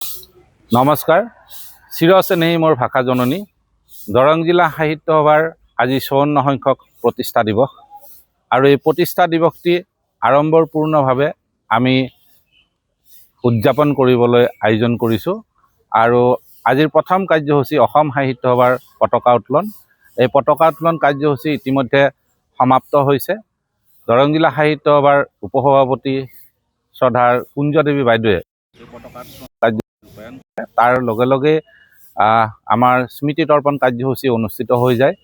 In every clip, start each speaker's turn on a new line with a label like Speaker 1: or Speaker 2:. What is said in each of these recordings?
Speaker 1: নমস্কাৰ। চিৰ চেনেহী মোৰ ভাষা জননী। দৰং জিলা সাহিত্য সভাৰ আজি 54 সংখ্যক প্ৰতিষ্ঠা দিৱস আৰু এই প্ৰতিষ্ঠা দিৱসটি আড়ম্বৰপূৰ্ণভাৱে আমি উদযাপন কৰিবলৈ আয়োজন কৰিছোঁ। আৰু আজিৰ প্ৰথম কাৰ্যসূচী অসম সাহিত্য সভাৰ পতাকা উত্তোলন। এই পতাকা উত্তোলন কাৰ্যসূচী ইতিমধ্যে সমাপ্ত হৈছে। দৰং জিলা সাহিত্য সভাৰ উপসভাপতি শ্ৰদ্ধাৰ কুঞ্জদেৱী বাইদেৱে এই পতাকা কাৰ্যসূচী ৰূপায়ণ কৰে। তাৰ লগে লগে আমাৰ স্মৃতি তৰ্পণ কাৰ্যসূচী অনুষ্ঠিত হৈ যায়।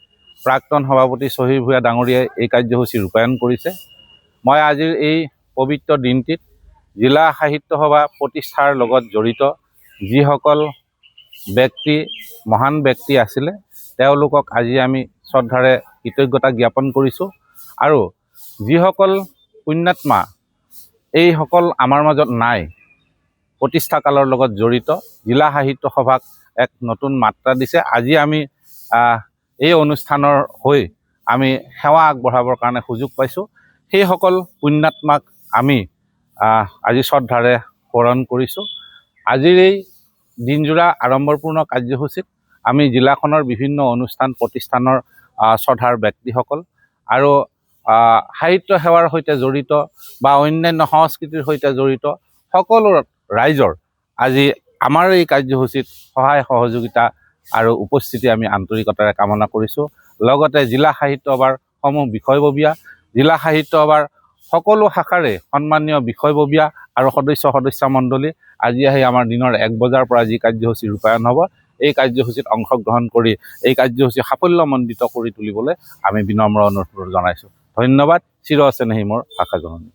Speaker 1: প্ৰাক্তন সভাপতি শ্বহীৰ ভূঞা ডাঙৰীয়াই এই কাৰ্যসূচী ৰূপায়ণ কৰিছে। মই আজিৰ এই পবিত্ৰ দিনটিত জিলা সাহিত্য সভা প্ৰতিষ্ঠাৰ লগত জড়িত যিসকল ব্যক্তি মহান ব্যক্তি আছিলে তেওঁলোকক আজি আমি শ্ৰদ্ধাৰে কৃতজ্ঞতা জ্ঞাপন কৰিছোঁ। আৰু যিসকল পুণ্যাত্মা এইসকল আমাৰ মাজত নাই, প্ৰতিষ্ঠা কালৰ লগত জড়িত, জিলা সাহিত্য সভাক এক নতুন মাত্ৰা দিছে। আজি আমি এই অনুষ্ঠানৰ হৈ আমি সেৱা আগবঢ়াবৰ কাৰণে সুযোগ পাইছোঁ। সেইসকল পুণ্যাত্মাক আমি আজি শ্ৰদ্ধাৰে সোঁৱৰণ কৰিছোঁ। আজিৰ এই দিনজোৰা আড়ম্বৰপূৰ্ণ কাৰ্যসূচীত আমি জিলাখনৰ বিভিন্ন অনুষ্ঠান প্ৰতিষ্ঠানৰ শ্ৰদ্ধাৰ ব্যক্তিসকল আৰু সাহিত্য সেৱাৰ সৈতে জড়িত বা অন্যান্য সংস্কৃতিৰ সৈতে জড়িত সকলো ৰাইজৰ আজি আমাৰ এই কাৰ্যসূচীত সহায় সহযোগিতা আৰু উপস্থিতি আমি আন্তৰিকতাৰে কামনা কৰিছোঁ। লগতে জিলা সাহিত্য সভাৰ সমূহ বিষয়ববীয়া, জিলা সাহিত্য সভাৰ সকলো শাখাৰে সন্মানীয় বিষয়ববীয়া আৰু সদস্য মণ্ডলী আজি আহি আমাৰ দিনৰ 1 বজাৰ পৰা যি কাৰ্যসূচী ৰূপায়ণ হ'ব, এই কাৰ্যসূচীত অংশগ্ৰহণ কৰি এই কাৰ্যসূচী সাফল্যমণ্ডিত কৰি তুলিবলৈ আমি বিনম্ৰ অনুৰোধ জনাইছোঁ। ধন্যবাদ। চিৰ চেনেহী মোৰ ভাষা জননী।